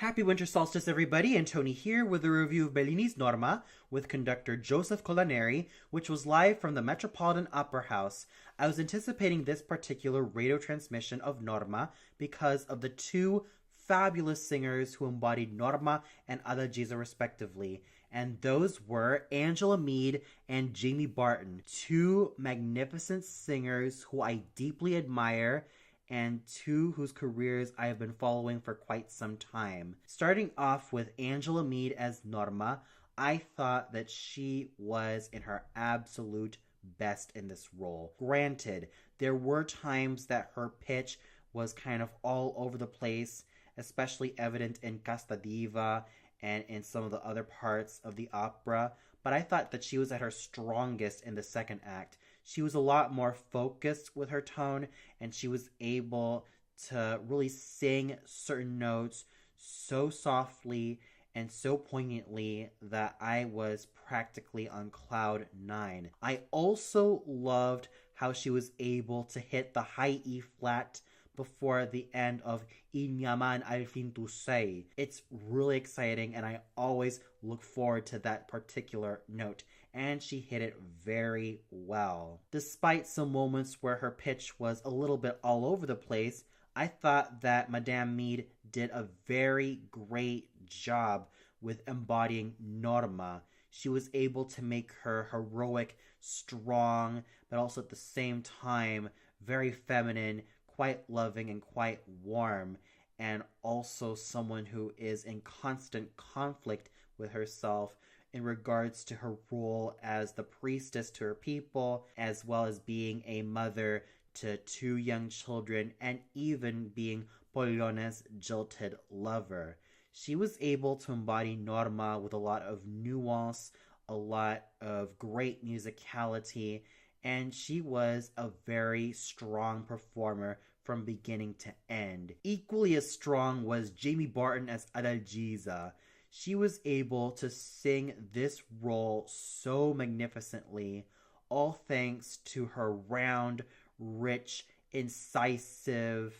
Happy Winter Solstice, everybody, and Tony here with a review of Bellini's Norma with conductor Joseph Colaneri, which was live from the Metropolitan Opera House. I was anticipating this particular radio transmission of Norma because of the two fabulous singers who embodied Norma and Adalgisa respectively, and those were Angela Meade and Jamie Barton, two magnificent singers who I deeply admire and two whose careers I have been following for quite some time. Starting off with Angela Meade as Norma, I thought that she was in her absolute best in this role. Granted, there were times that her pitch was kind of all over the place, especially evident in Casta Diva and in some of the other parts of the opera, but I thought that she was at her strongest in the second act. She was a lot more focused with her tone, and she was able to really sing certain notes so softly and so poignantly that I was practically on cloud nine. I also loved how she was able to hit the high E flat before the end of Inyaman al fin tu say. It's really exciting, and I always look forward to that particular note, and she hit it very well. Despite some moments where her pitch was a little bit all over the place, I thought that Madame Meade did a very great job with embodying Norma. She was able to make her heroic, strong, but also at the same time very feminine, quite loving and quite warm, and also someone who is in constant conflict with herself in regards to her role as the priestess to her people, as well as being a mother to two young children, and even being Pollone's jilted lover. She was able to embody Norma with a lot of nuance, a lot of great musicality, and she was a very strong performer from beginning to end. Equally as strong was Jamie Barton as Adalgisa. She was able to sing this role so magnificently, all thanks to her round, rich, incisive,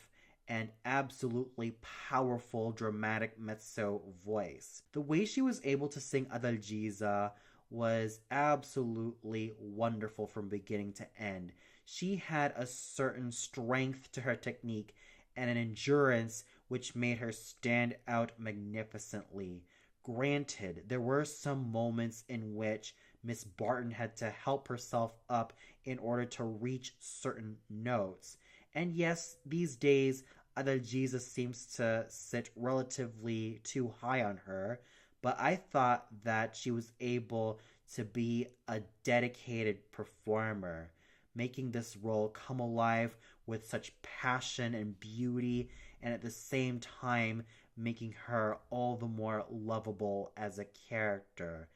and absolutely powerful dramatic mezzo voice. The way she was able to sing Adalgisa was absolutely wonderful from beginning to end. She had a certain strength to her technique and an endurance which made her stand out magnificently. Granted, there were some moments in which Miss Barton had to help herself up in order to reach certain notes. And yes, these days, Adalgisa seems to sit relatively too high on her, but I thought that she was able to be a dedicated performer, making this role come alive with such passion and beauty, and at the same time making her all the more lovable as a character.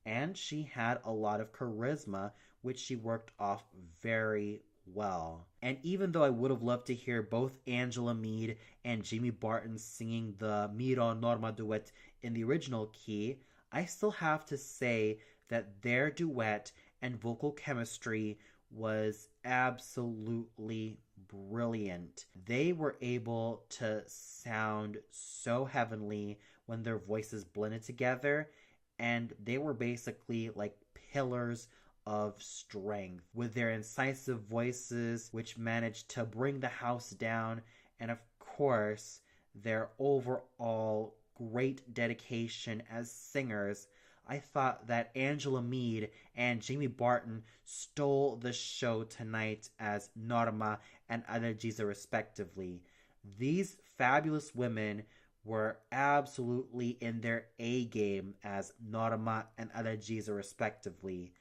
And she had a lot of charisma, which she worked off very well. And even though I would have loved to hear both Angela Meade and Jamie Barton singing the Miro Norma duet in the original key, I still have to say that their duet and vocal chemistry was absolutely brilliant. They were able to sound so heavenly when their voices blended together, and they were basically like pillars of strength with their incisive voices, which managed to bring the house down, and of course, their overall great dedication as singers. I thought that Angela Meade and Jamie Barton stole the show tonight as Norma and Adalgisa respectively. These fabulous women were absolutely in their A game as Norma and Adalgisa respectively.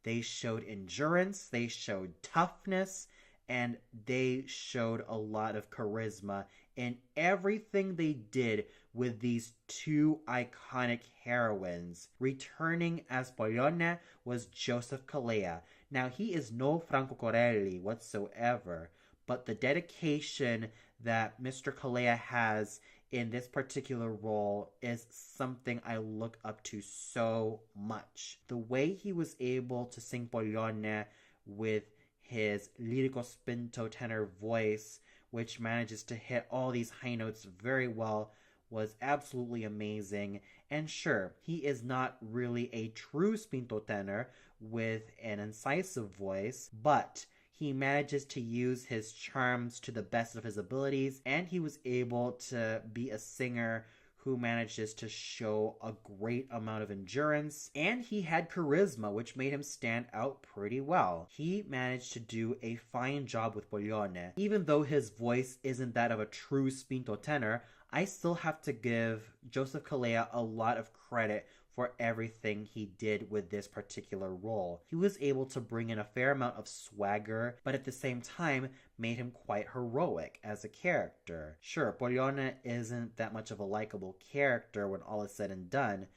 They showed endurance, they showed toughness, and they showed a lot of charisma in everything they did with these two iconic heroines. Returning as Pollone was Joseph Calea. Now, he is no Franco Corelli whatsoever, but the dedication that Mr. Calea has in this particular role is something I look up to so much. The way he was able to sing Pollone with his lirico spinto tenor voice, which manages to hit all these high notes very well, was absolutely amazing. And sure, he is not really a true spinto tenor with an incisive voice, but he manages to use his charms to the best of his abilities, and he was able to be a singer who manages to show a great amount of endurance, and he had charisma, which made him stand out pretty well. He managed to do a fine job with Bellini. Even though his voice isn't that of a true spinto tenor, I still have to give Joseph Calleja a lot of credit for everything he did with this particular role. He was able to bring in a fair amount of swagger, but at the same time made him quite heroic as a character. Sure, Bellini isn't that much of a likable character when all is said and done,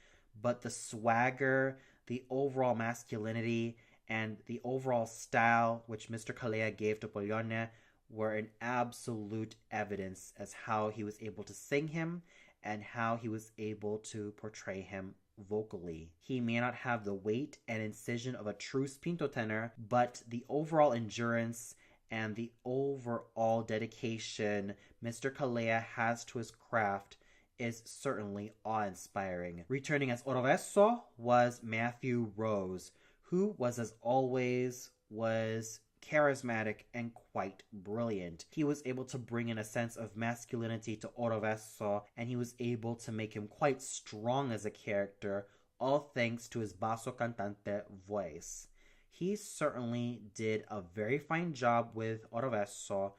but the swagger, the overall masculinity, and the overall style which Mr. Calleja gave to Bellini were an absolute evidence as how he was able to sing him and how he was able to portray him vocally. He may not have the weight and incision of a true spinto tenor, but the overall endurance and the overall dedication Mr. Calleja has to his craft is certainly awe-inspiring. Returning as Orvesso was Matthew Rose, who was, as always, was charismatic and quite brilliant. He was able to bring in a sense of masculinity to Orvesso, and he was able to make him quite strong as a character, all thanks to his basso cantante voice. He certainly did a very fine job with Orvesso,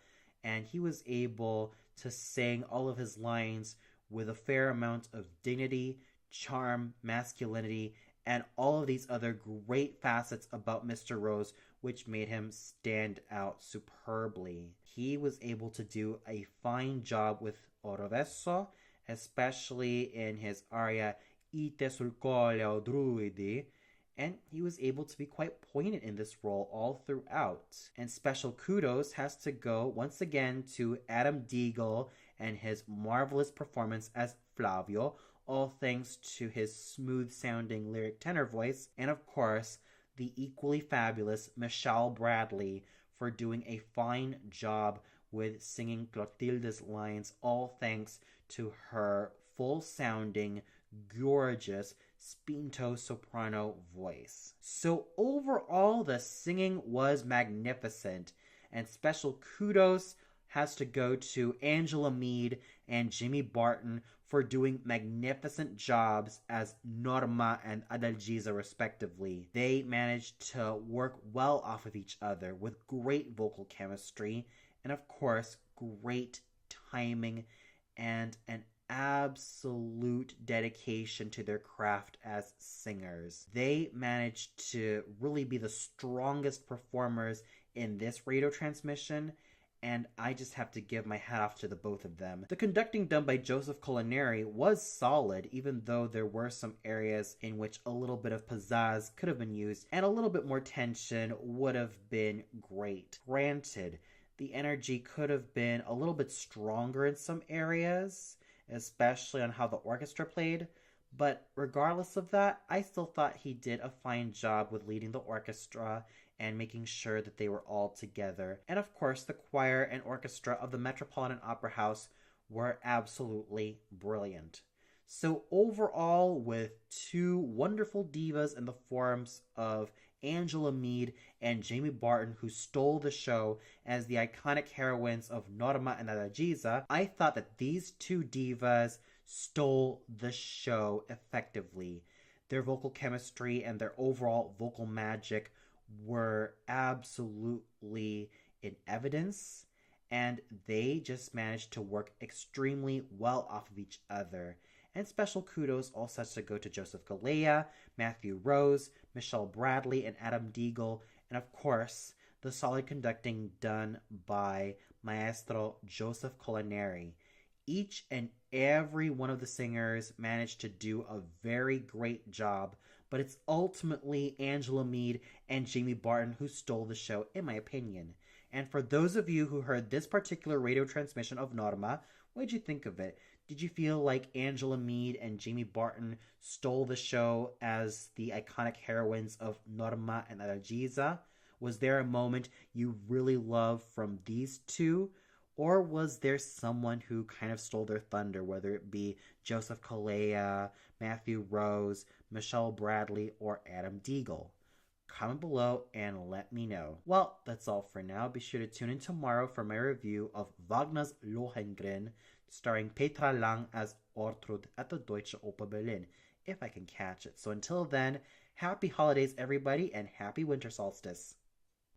and he was able to sing all of his lines with a fair amount of dignity, charm, masculinity, and all of these other great facets about Mr. Rose, which made him stand out superbly. He was able to do a fine job with Orvesso, especially in his aria Ite sul colle o druidi, and he was able to be quite poignant in this role all throughout. And special kudos has to go once again to Adalgisa and his marvelous performance as Flavio, all thanks to his smooth-sounding lyric tenor voice, and of course, the equally fabulous Michelle Bradley for doing a fine job with singing Clotilde's lines, all thanks to her full-sounding, gorgeous spinto soprano voice. So overall, the singing was magnificent, and special kudos has to go to Angela Meade and Jimmy Barton for doing magnificent jobs as Norma and Adalgisa respectively. They managed to work well off of each other with great vocal chemistry and of course great timing and an absolute dedication to their craft as singers. They managed to really be the strongest performers in this radio transmission, and I just have to give my hat off to the both of them. The conducting done by Joseph Culinary was solid, even though there were some areas in which a little bit of pizzazz could have been used, and a little bit more tension would have been great. Granted, the energy could have been a little bit stronger in some areas, especially on how the orchestra played, but regardless of that, I still thought he did a fine job with leading the orchestra and making sure that they were all together. And of course, the choir and orchestra of the Metropolitan Opera House were absolutely brilliant. So overall, with two wonderful divas in the forms of Angela Meade and Jamie Barton, who stole the show as the iconic heroines of Norma and Adalgisa, I thought that these two divas stole the show effectively. Their vocal chemistry and their overall vocal magic were absolutely in evidence, and they just managed to work extremely well off of each other. And special kudos also has to go to Joseph Calleja, Matthew Rose, Michelle Bradley, and Adalgisa, and of course, the solid conducting done by Maestro Joseph Culinary. Each and every one of the singers managed to do a very great job, but it's ultimately Angela Meade and Jamie Barton who stole the show, in my opinion. And for those of you who heard this particular radio transmission of Norma, what did you think of it? Did you feel like Angela Meade and Jamie Barton stole the show as the iconic heroines of Norma and Adalgisa? Was there a moment you really loved from these two? Or was there someone who kind of stole their thunder, whether it be Joseph Kalea, Matthew Rose, Michelle Bradley, or Adam Deagle? Comment below and let me know. Well, that's all for now. Be sure to tune in tomorrow for my review of Wagner's Lohengrin, starring Petra Lang as Ortrud at the Deutsche Oper Berlin, if I can catch it. So until then, happy holidays everybody and happy winter solstice.